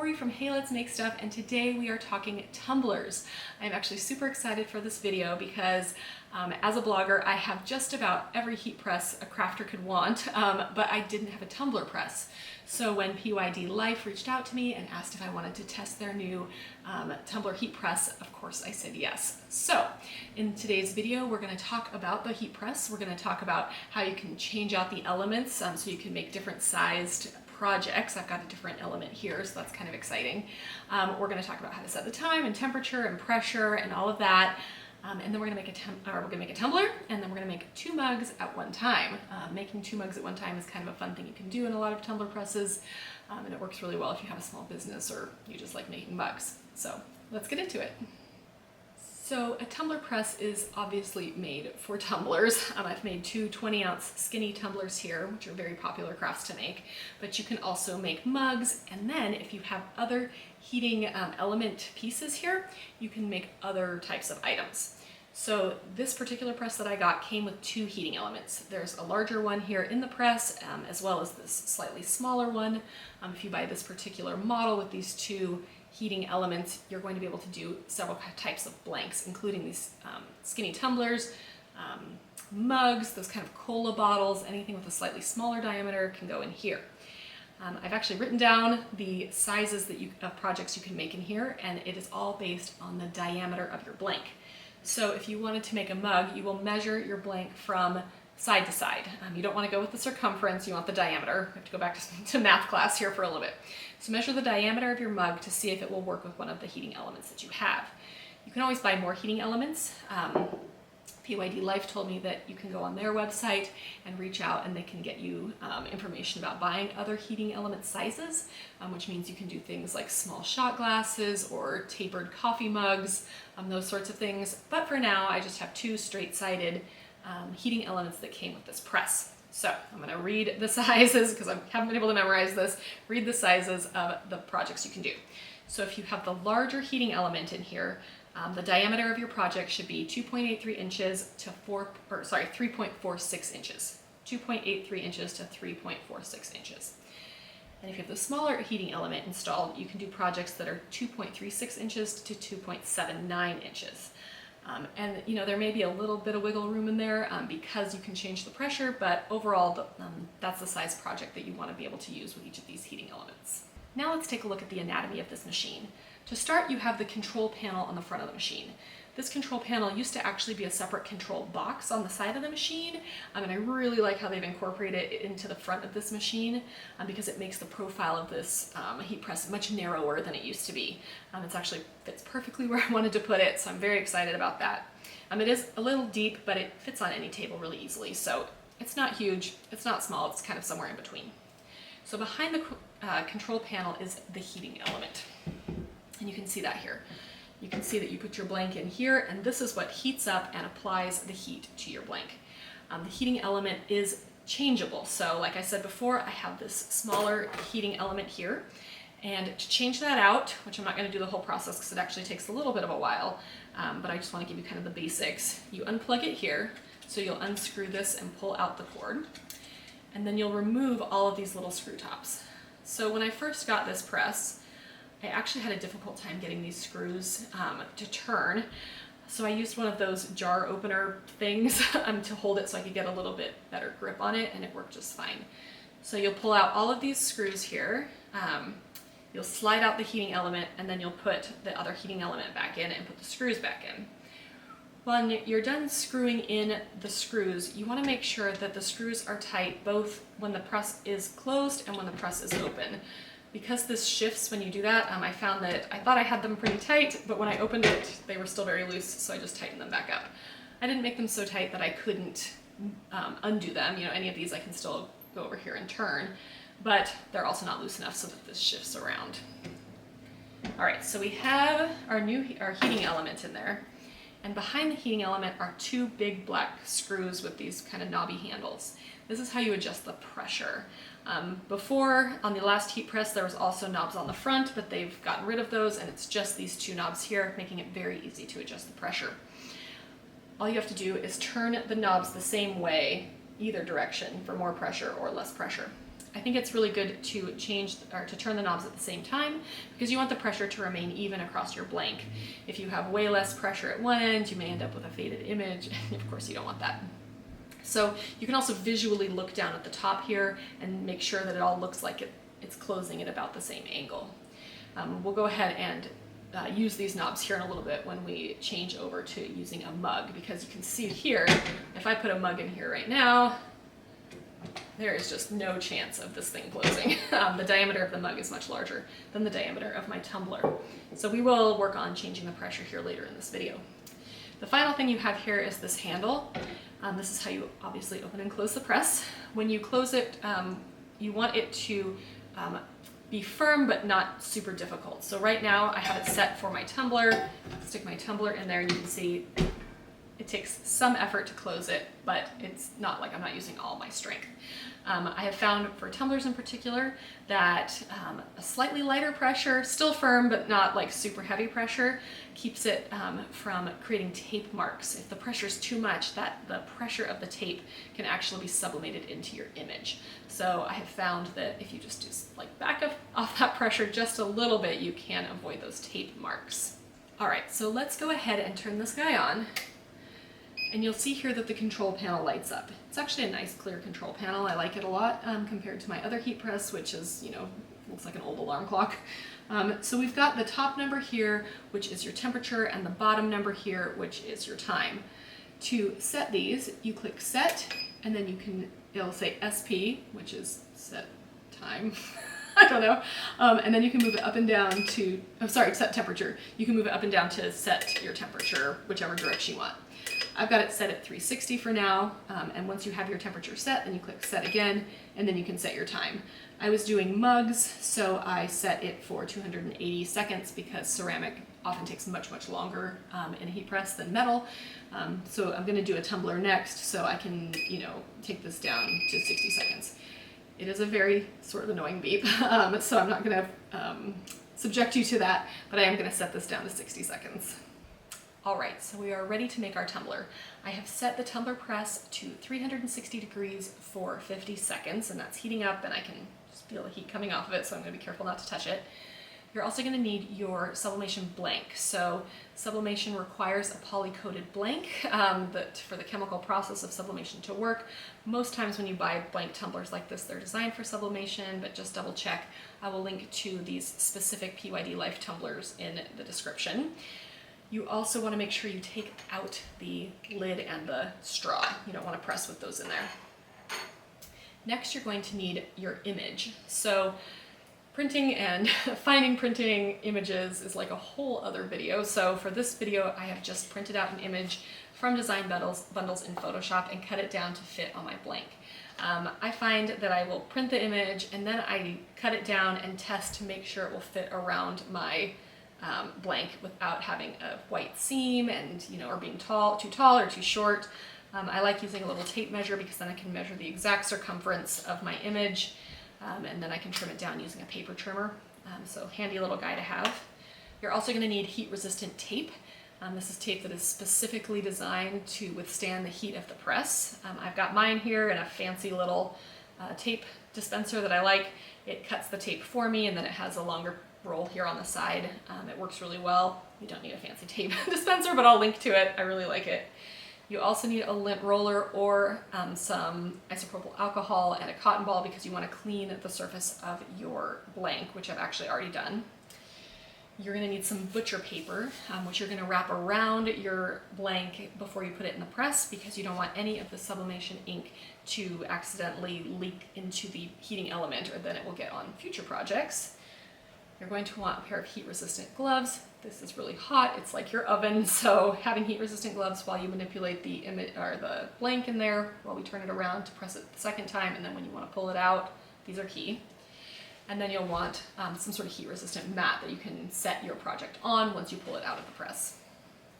Corey from Hey Let's Make Stuff, and today we are talking tumblers. I'm actually super excited for this video because as a blogger I have just about every heat press a crafter could want, but I didn't have a tumbler press. So when PYD Life reached out to me and asked if I wanted to test their new tumbler heat press, of course I said yes. So in today's video we're going to talk about the heat press. We're going to talk about how you can change out the elements so you can make different sized projects. I've got a different element here, so that's kind of exciting. We're going to talk about how to set the time and temperature and pressure and all of that. And then we're going to make a tumbler, and then we're going to make 2 mugs at one time. Making 2 mugs at one time is kind of a fun thing you can do in a lot of tumbler presses, and it works really well if you have a small business or you just like making mugs. So let's get into it. So a tumbler press is obviously made for tumblers. I've made 2 20-ounce skinny tumblers here, which are very popular crafts to make, but you can also make mugs, and then if you have other heating element pieces here, you can make other types of items. So this particular press that I got came with 2 heating elements. There's a larger one here in the press, as well as this slightly smaller one. If you buy this particular model with these 2 heating elements, you're going to be able to do several types of blanks, including these skinny tumblers, mugs, those kind of cola bottles, anything with a slightly smaller diameter can go in here. I've actually written down the sizes of projects you can make in here, and it is all based on the diameter of your blank. So if you wanted to make a mug, you will measure your blank from side to side. You don't want to go with the circumference, you want the diameter. I have to go back to math class here for a little bit. So measure the diameter of your mug to see if it will work with one of the heating elements that you have. You can always buy more heating elements. PYD Life told me that you can go on their website and reach out and they can get you information about buying other heating element sizes, which means you can do things like small shot glasses or tapered coffee mugs, those sorts of things. But for now, I just have 2 straight-sided heating elements that came with this press. So I'm going to read the sizes because I haven't been able to memorize this. Read the sizes of the projects you can do. So if you have the larger heating element in here, the diameter of your project should be 2.83 inches to 3.46 inches. 2.83 inches to 3.46 inches. And if you have the smaller heating element installed, you can do projects that are 2.36 inches to 2.79 inches. And you know, there may be a little bit of wiggle room in there because you can change the pressure, but overall that's the size project that you want to be able to use with each of these heating elements. Now let's take a look at the anatomy of this machine. To start, you have the control panel on the front of the machine. This control panel used to actually be a separate control box on the side of the machine, and I really like how they've incorporated it into the front of this machine because it makes the profile of this heat press much narrower than it used to be. It actually fits perfectly where I wanted to put it, so I'm very excited about that. It is a little deep, but it fits on any table really easily, so it's not huge, it's not small, it's kind of somewhere in between. So behind the control panel is the heating element. And you can see that here. You can see that you put your blank in here, and this is what heats up and applies the heat to your blank. The heating element is changeable. So like I said before, I have this smaller heating element here. And to change that out, which I'm not going to do the whole process because it actually takes a little bit of a while, but I just want to give you kind of the basics. You unplug it here, so you'll unscrew this and pull out the cord. And then you'll remove all of these little screw tops. So when I first got this press, I actually had a difficult time getting these screws to turn. So I used one of those jar opener things to hold it so I could get a little bit better grip on it, and it worked just fine. So you'll pull out all of these screws here, you'll slide out the heating element, and then you'll put the other heating element back in and put the screws back in. When you're done screwing in the screws, you want to make sure that the screws are tight both when the press is closed and when the press is open. Because this shifts when you do that, I found that I thought I had them pretty tight, but when I opened it, they were still very loose, so I just tightened them back up. I didn't make them so tight that I couldn't undo them. You know, any of these I can still go over here and turn, but they're also not loose enough so that this shifts around. All right, so we have our heating element in there. And behind the heating element are 2 big black screws with these kind of knobby handles. This is how you adjust the pressure. Before, on the last heat press, there was also knobs on the front, but they've gotten rid of those, and it's just these 2 knobs here, making it very easy to adjust the pressure. All you have to do is turn the knobs the same way, either direction, for more pressure or less pressure. I think it's really good to change or to turn the knobs at the same time because you want the pressure to remain even across your blank. If you have way less pressure at one end, you may end up with a faded image. Of course, you don't want that. So you can also visually look down at the top here and make sure that it all looks like it's closing at about the same angle. We'll go ahead and use these knobs here in a little bit when we change over to using a mug, because you can see here, if I put a mug in here right now, there is just no chance of this thing closing. The diameter of the mug is much larger than the diameter of my tumbler. So we will work on changing the pressure here later in this video. The final thing you have here is this handle. This is how you obviously open and close the press. When you close it, you want it to be firm but not super difficult. So right now I have it set for my tumbler. Stick my tumbler in there and you can see it takes some effort to close it, but it's not like I'm not using all my strength. I have found for tumblers in particular that a slightly lighter pressure, still firm but not like super heavy pressure, keeps it from creating tape marks. If the pressure is too much, the pressure of the tape can actually be sublimated into your image. So I have found that if you just like back up off that pressure just a little bit, you can avoid those tape marks. All right, so let's go ahead and turn this guy on. And you'll see here that the control panel lights up. It's actually a nice clear control panel. I like it a lot compared to my other heat press, which is, looks like an old alarm clock. So we've got the top number here, which is your temperature, and the bottom number here, which is your time. To set these, you click set, and then it'll say SP, which is set time. I don't know. And then you can move it up and down to, set temperature. You can move it up and down to set your temperature, whichever direction you want. I've got it set at 360 for now, and once you have your temperature set, then you click set again, and then you can set your time. I was doing mugs, so I set it for 280 seconds because ceramic often takes much, much longer in a heat press than metal. So I'm going to do a tumbler next, so I can, take this down to 60 seconds. It is a very sort of annoying beep, so I'm not going to subject you to that, but I am going to set this down to 60 seconds. All right, so we are ready to make our tumbler. I have set the tumbler press to 360 degrees for 50 seconds, and that's heating up, and I can just feel the heat coming off of it, so I'm gonna be careful not to touch it. You're also gonna need your sublimation blank. So sublimation requires a poly-coated blank for the chemical process of sublimation to work. Most times when you buy blank tumblers like this, they're designed for sublimation, but just double check. I will link to these specific PYD Life tumblers in the description. You also want to make sure you take out the lid and the straw. You don't want to press with those in there. Next, you're going to need your image. So printing and finding printing images is like a whole other video. So for this video, I have just printed out an image from design bundles in Photoshop and cut it down to fit on my blank. I find that I will print the image and then I cut it down and test to make sure it will fit around my blank without having a white seam and or being too tall or too short. I like using a little tape measure because then I can measure the exact circumference of my image, and then I can trim it down using a paper trimmer. So handy little guy to have. You're also going to need heat resistant tape. This is tape that is specifically designed to withstand the heat of the press. I've got mine here in a fancy little tape dispenser that I like. It cuts the tape for me, and then it has a longer roll here on the side. It works really well. You don't need a fancy tape dispenser, but I'll link to it. I really like it. You also need a lint roller or some isopropyl alcohol and a cotton ball because you want to clean the surface of your blank, which I've actually already done. You're going to need some butcher paper, which you're going to wrap around your blank before you put it in the press because you don't want any of the sublimation ink to accidentally leak into the heating element, or then it will get on future projects. You're going to want a pair of heat-resistant gloves. This is really hot. It's like your oven, so having heat-resistant gloves while you manipulate the image or the blank in there while we turn it around to press it the second time, and then when you want to pull it out, these are key. And then you'll want some sort of heat-resistant mat that you can set your project on once you pull it out of the press.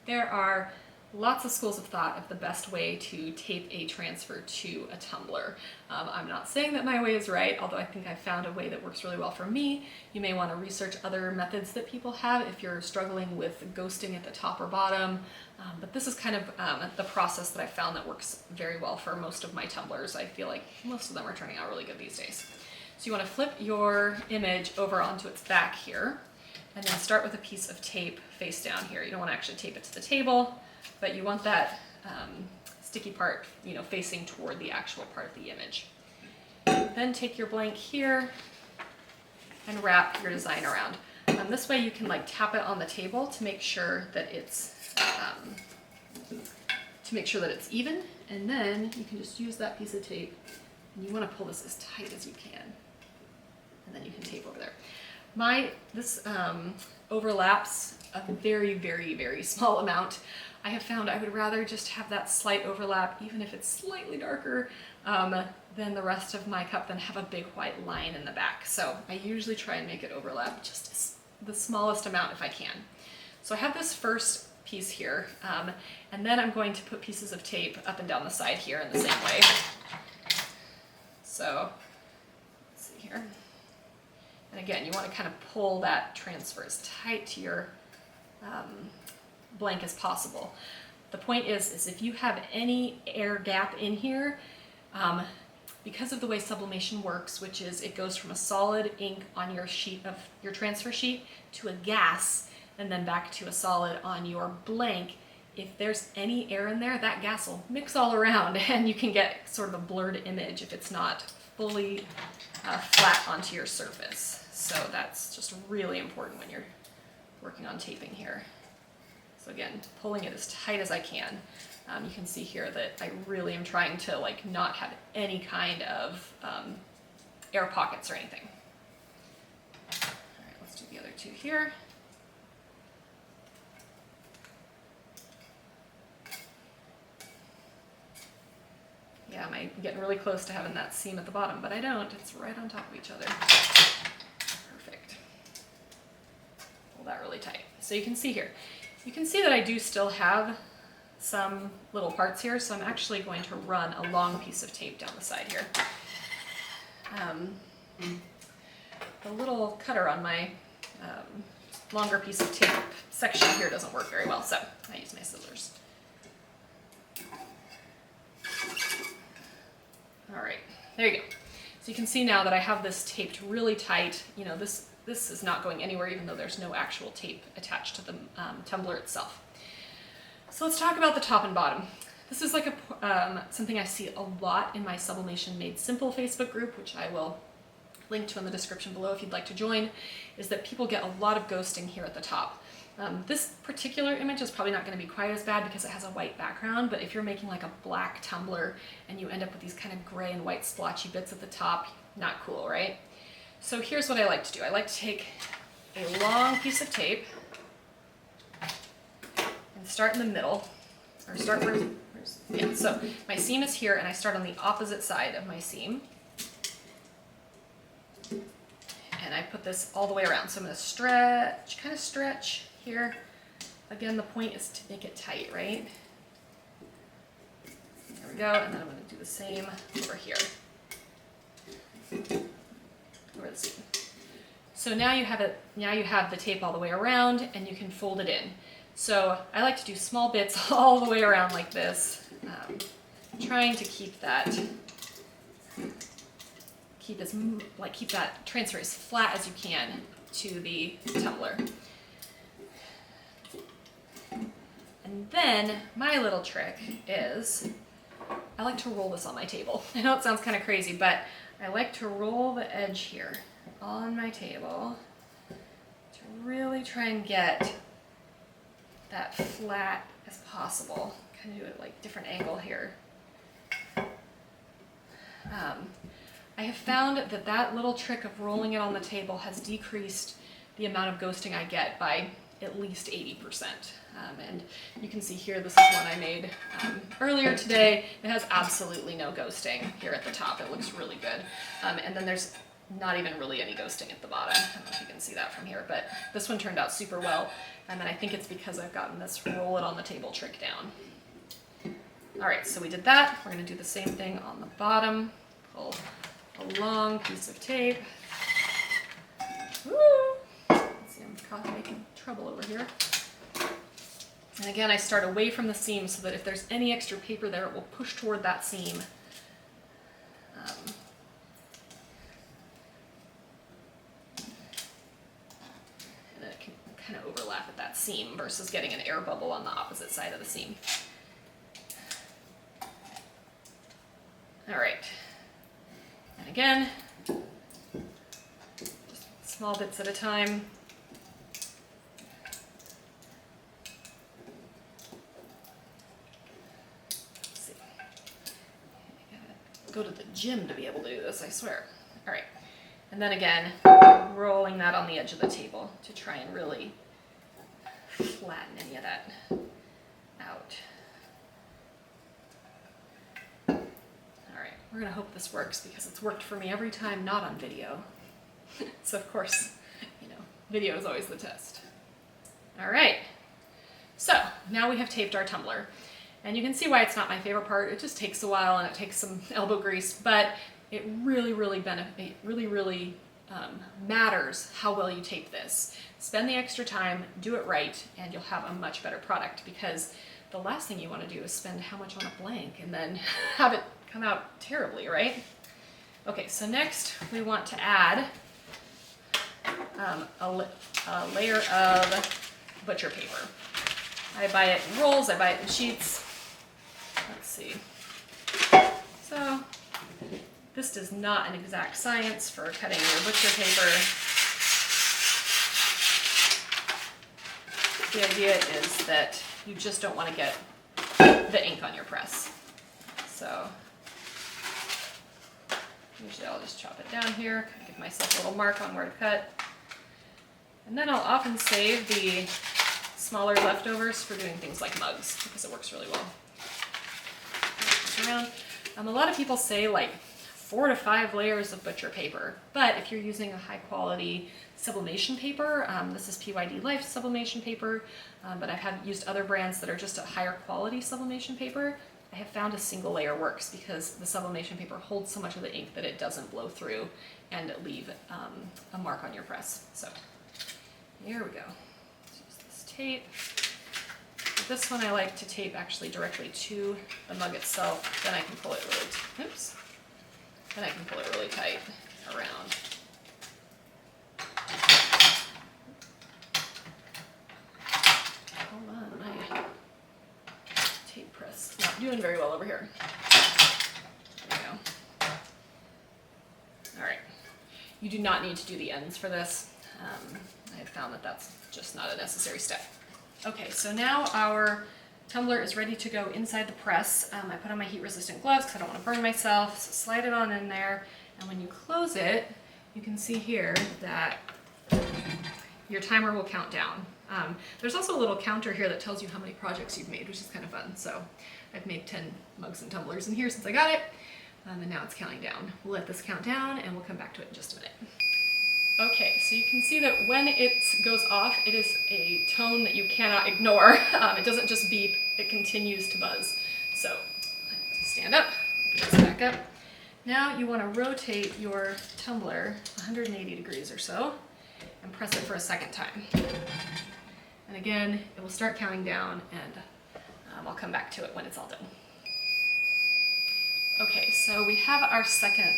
There are lots of schools of thought of the best way to tape a transfer to a tumbler. I'm not saying that my way is right, although I think I've found a way that works really well for me. You may want to research other methods that people have if you're struggling with ghosting at the top or bottom, but this is kind of the process that I found that works very well for most of my tumblers. I feel like most of them are turning out really good these days. So you want to flip your image over onto its back here, and then start with a piece of tape face down here. You don't want to actually tape it to the table, but you want that sticky part, facing toward the actual part of the image. Then take your blank here and wrap your design around. This way you can like tap it on the table to make sure that it's even, and then you can just use that piece of tape, and you want to pull this as tight as you can, and then you can tape over there. This overlaps a very, very, very small amount. I have found I would rather just have that slight overlap, even if it's slightly darker than the rest of my cup, than have a big white line in the back. So I usually try and make it overlap just the smallest amount if I can. So I have this first piece here, and then I'm going to put pieces of tape up and down the side here in the same way. So let's see here. And again, you want to kind of pull that transfer as tight to your blank as possible. The point is if you have any air gap in here, because of the way sublimation works, which is it goes from a solid ink on your your transfer sheet to a gas, and then back to a solid on your blank, if there's any air in there, that gas will mix all around, and you can get sort of a blurred image if it's not fully flat onto your surface. So that's just really important when you're working on taping here. So again, pulling it as tight as I can. You can see here that I really am trying to like not have any kind of air pockets or anything. All right, let's do the other two here. Yeah, I'm getting really close to having that seam at the bottom, but I don't. It's right on top of each other. Perfect. Pull that really tight. So you can see here. You can see that I do still have some little parts here, so I'm actually going to run a long piece of tape down the side here. The little cutter on my longer piece of tape section here doesn't work very well, so I use my scissors. All right, there you go. So you can see now that I have this taped really tight. This is not going anywhere, even though there's no actual tape attached to the tumbler itself. So let's talk about the top and bottom. This is like something I see a lot in my Sublimation Made Simple Facebook group, which I will link to in the description below if you'd like to join, is that people get a lot of ghosting here at the top. This particular image is probably not going to be quite as bad because it has a white background, but if you're making like a black tumbler and you end up with these kind of gray and white splotchy bits at the top, not cool, right? So here's what I like to do. I like to take a long piece of tape and start in the middle, or start so my seam is here, and I start on the opposite side of my seam. And I put this all the way around. So I'm going to kind of stretch here. Again, the point is to make it tight, right? There we go. And then I'm going to do the same over here. Over the seam. So now you have it. Now you have the tape all the way around, and you can fold it in. So I like to do small bits all the way around like this, trying to keep that. Keep that transfer as flat as you can to the tumbler. And then my little trick is I like to roll this on my table. I know it sounds kind of crazy, but I like to roll the edge here on my table to really try and get that flat as possible. Kind of do it like different angle here. I have found that little trick of rolling it on the table has decreased the amount of ghosting I get by at least 80%. And you can see here, this is one I made earlier today. It has absolutely no ghosting here at the top. It looks really good. And then there's not even really any ghosting at the bottom. I don't know if you can see that from here, but this one turned out super well. And then I think it's because I've gotten this roll it on the table trick down. All right, so we did that. We're gonna do the same thing on the bottom. Pull a long piece of tape. Woo! Let's see, I'm making trouble over here. And again, I start away from the seam so that if there's any extra paper there, it will push toward that seam. that seam versus getting an air bubble on the opposite side of the seam. All right, and again, just small bits at a time. Let's see. I gotta go to the gym to be able to do this, I swear. All right, and then again, rolling that on the edge of the table to try and really flatten any of that out. We're gonna hope this works because it's worked for me every time not on video. So of course, you know, video is always the test. All right, so now we have taped our tumbler. And you can see why it's not my favorite part. It just takes a while and it takes some elbow grease, but it really matters how well you tape this. Spend the extra time, do it right, and you'll have a much better product, because the last thing you want to do is spend how much on a blank and then have it come out terribly, right? Okay, so next we want to add a layer of butcher paper. I buy it in rolls, I buy it in sheets. Let's see. So this is not an exact science for cutting your butcher paper. The idea is that you just don't want to get the ink on your press. So usually I'll just chop it down here, give myself a little mark on where to cut. And then I'll often save the smaller leftovers for doing things like mugs, because it works really well. Around. A lot of people say like 4 to 5 layers of butcher paper, but if you're using a high quality sublimation paper, this is PYD Life sublimation paper, but I have used other brands that are just a higher quality sublimation paper. I have found a single layer works because the sublimation paper holds so much of the ink that it doesn't blow through and leave a mark on your press. So here we go. Let's use this tape. This one I like to tape actually directly to the mug itself. Then I can pull it really, then I can pull it really tight around. Hold on, my tape press is not doing very well over here. There we go. All right, you do not need to do the ends for this. I have found that that's just not a necessary step. Okay, so now our tumbler is ready to go inside the press. I put on my heat-resistant gloves because I don't want to burn myself. So slide it on in there, and when you close it, you can see here that your timer will count down. There's also a little counter here that tells you how many projects you've made, which is kind of fun. So I've made 10 mugs and tumblers in here since I got it, and now it's counting down. We'll let this count down, and we'll come back to it in just a minute. Okay, so you can see that when it goes off, it is a tone that you cannot ignore. It doesn't just beep, it continues to buzz. So, stand up, put this back up. Now you want to rotate your tumbler 180 degrees or so, and press it for a second time. And again, it will start counting down, and I'll come back to it when it's all done. Okay, so we have our second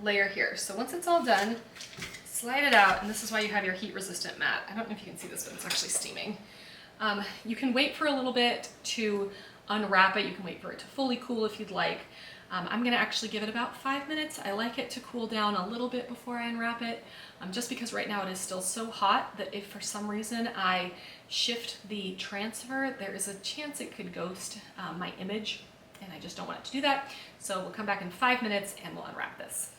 layer here. So once it's all done, slide it out, and this is why you have your heat-resistant mat. I don't know if you can see this, but it's actually steaming. You can wait for a little bit to unwrap it. You can wait for it to fully cool if you'd like. I'm going to actually give it about 5 minutes. I like it to cool down a little bit before I unwrap it, just because right now it is still so hot that if for some reason I shift the transfer, there is a chance it could ghost my image, and I just don't want it to do that. So we'll come back in 5 minutes and we'll unwrap this.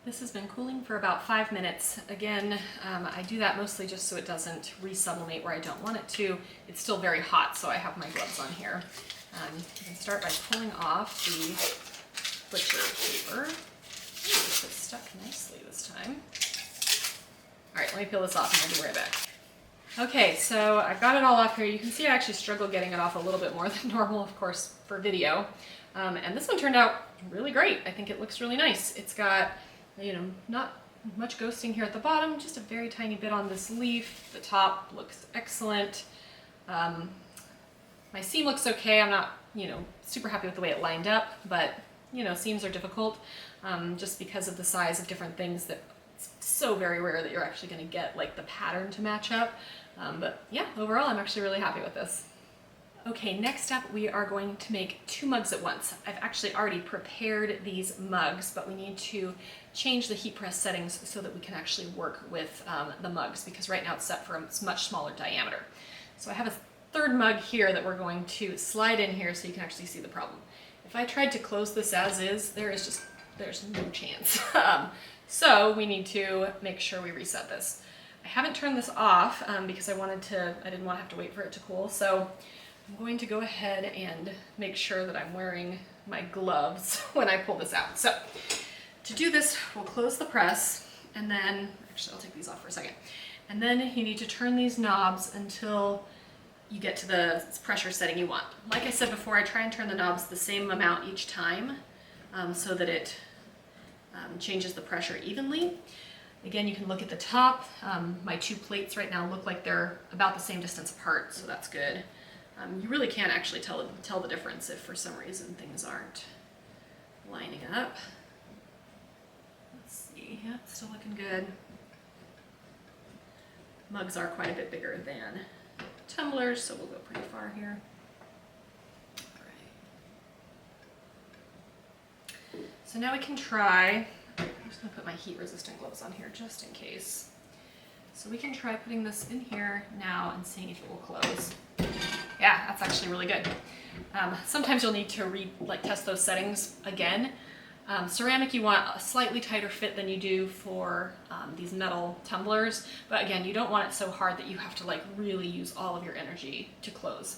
This has been cooling for about 5 minutes. Again, I do that mostly just so it doesn't resublimate where I don't want it to. It's still very hot, so I have my gloves on here. You can start by pulling off the butcher paper. Ooh, this is stuck nicely this time. All right, let me peel this off and I'll be right back. Okay, so I've got it all off here. You can see I actually struggle getting it off a little bit more than normal, of course, for video. And this one turned out really great. I think it looks really nice. It's got, you know, not much ghosting here at the bottom, just a very tiny bit on this leaf. The top looks excellent. My seam looks okay. I'm not, you know, super happy with the way it lined up, but, you know, seams are difficult just because of the size of different things that it's so very rare that you're actually going to get like the pattern to match up. But yeah, overall, I'm actually really happy with this. Okay, next up we are going to make 2 mugs at once. I've actually already prepared these mugs, but we need to change the heat press settings so that we can actually work with the mugs, because right now it's set for a much smaller diameter. So I have a 3rd mug here that we're going to slide in here so you can actually see the problem. If I tried to close this as is, there's no chance. So we need to make sure we reset this. I haven't turned this off because I didn't want to have to wait for it to cool. So I'm going to go ahead and make sure that I'm wearing my gloves when I pull this out. So to do this, we'll close the press, and then, actually I'll take these off for a second. And then you need to turn these knobs until you get to the pressure setting you want. Like I said before, I try and turn the knobs the same amount each time so that it changes the pressure evenly. Again, you can look at the top. My 2 plates right now look like they're about the same distance apart, so that's good. You really can't actually tell the difference if for some reason things aren't lining up. Let's see, yeah, it's still looking good. Mugs are quite a bit bigger than tumblers, so we'll go pretty far here. All right. So now we can try, I'm just gonna put my heat resistant gloves on here just in case. So we can try putting this in here now and seeing if it will close. Yeah, that's actually really good. Sometimes you'll need to test those settings again. Ceramic, you want a slightly tighter fit than you do for these metal tumblers, but again, you don't want it so hard that you have to really use all of your energy to close.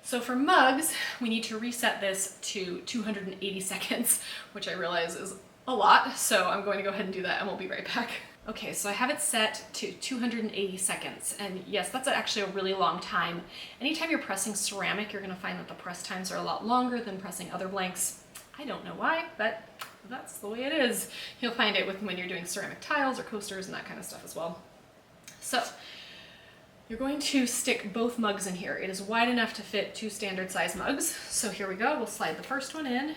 So for mugs, we need to reset this to 280 seconds, which I realize is a lot, so I'm going to go ahead and do that and we'll be right back. Okay, so I have it set to 280 seconds, and yes, that's actually a really long time. Anytime you're pressing ceramic, you're gonna find that the press times are a lot longer than pressing other blanks. I don't know why, but that's the way it is. You'll find it when you're doing ceramic tiles or coasters and that kind of stuff as well. So, you're going to stick both mugs in here. It is wide enough to fit 2 standard size mugs. So here we go, we'll slide the first one in, and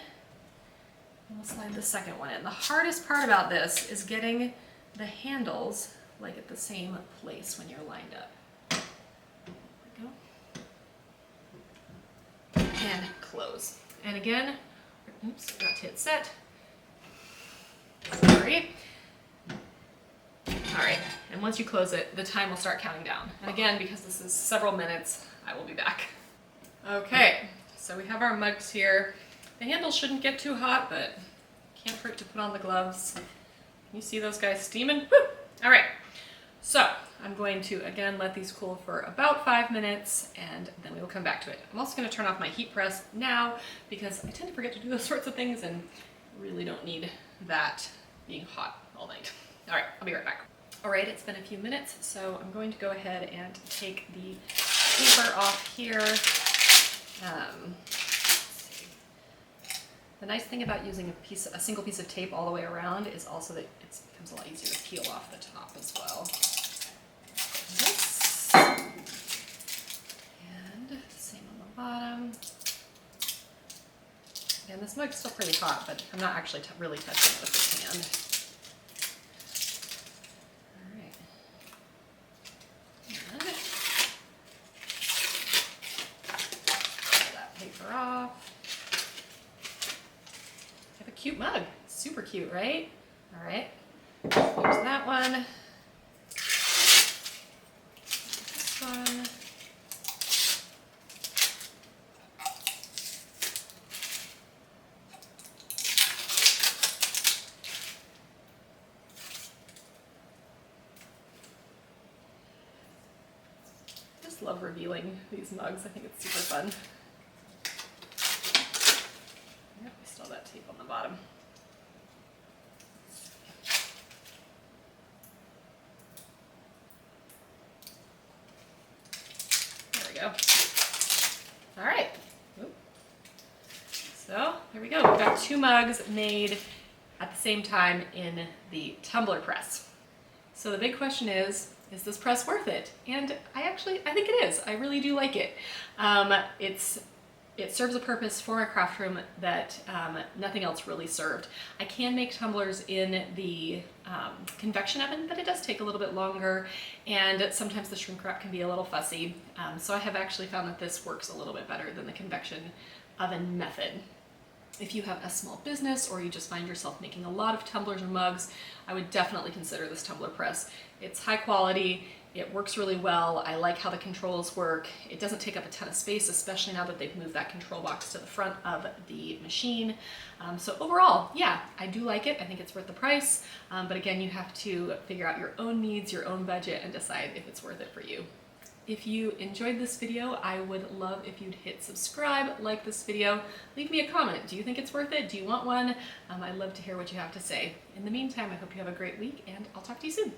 we'll slide the second one in. The hardest part about this is getting the handles at the same place when you're lined up. There we go. And close. And again, oops, forgot to hit set. Sorry. All right, and once you close it, the time will start counting down. And again, because this is several minutes, I will be back. Okay, so we have our mugs here. The handles shouldn't get too hot, but can't hurt to put on the gloves. You see those guys steaming? Woo! All right, so I'm going to, again, let these cool for about 5 minutes, and then we will come back to it. I'm also going to turn off my heat press now because I tend to forget to do those sorts of things and really don't need that being hot all night. All right, I'll be right back. All right, it's been a few minutes, so I'm going to go ahead and take the paper off here. The nice thing about using a single piece of tape all the way around is also that it becomes a lot easier to peel off the top as well. This. And same on the bottom. Again, this mug's still pretty hot, but I'm not actually really touching it with this hand. All right. And pull that paper off. Cute mug. Super cute, right? All right. There's that one. This one. Just love revealing these mugs. I think it's super fun. Yep, we still have that tape on the bottom. There we go. All right. Oop. So here we go. We've got 2 mugs made at the same time in the tumbler press. So the big question is this press worth it? And I think it is. I really do like it. It's it serves a purpose for my craft room that nothing else really served. I can make tumblers in the convection oven, but it does take a little bit longer, and sometimes the shrink wrap can be a little fussy. So I have actually found that this works a little bit better than the convection oven method. If you have a small business or you just find yourself making a lot of tumblers or mugs, I would definitely consider this tumbler press. It's high quality, it works really well, I like how the controls work, it doesn't take up a ton of space, especially now that they've moved that control box to the front of the machine. So overall, yeah, I do like it. I think it's worth the price, but again, you have to figure out your own needs, your own budget, and decide if it's worth it for you. If you enjoyed this video, I would love if you'd hit subscribe, like this video, leave me a comment. Do you think it's worth it? Do you want one? I'd love to hear what you have to say. In the meantime, I hope you have a great week, and I'll talk to you soon.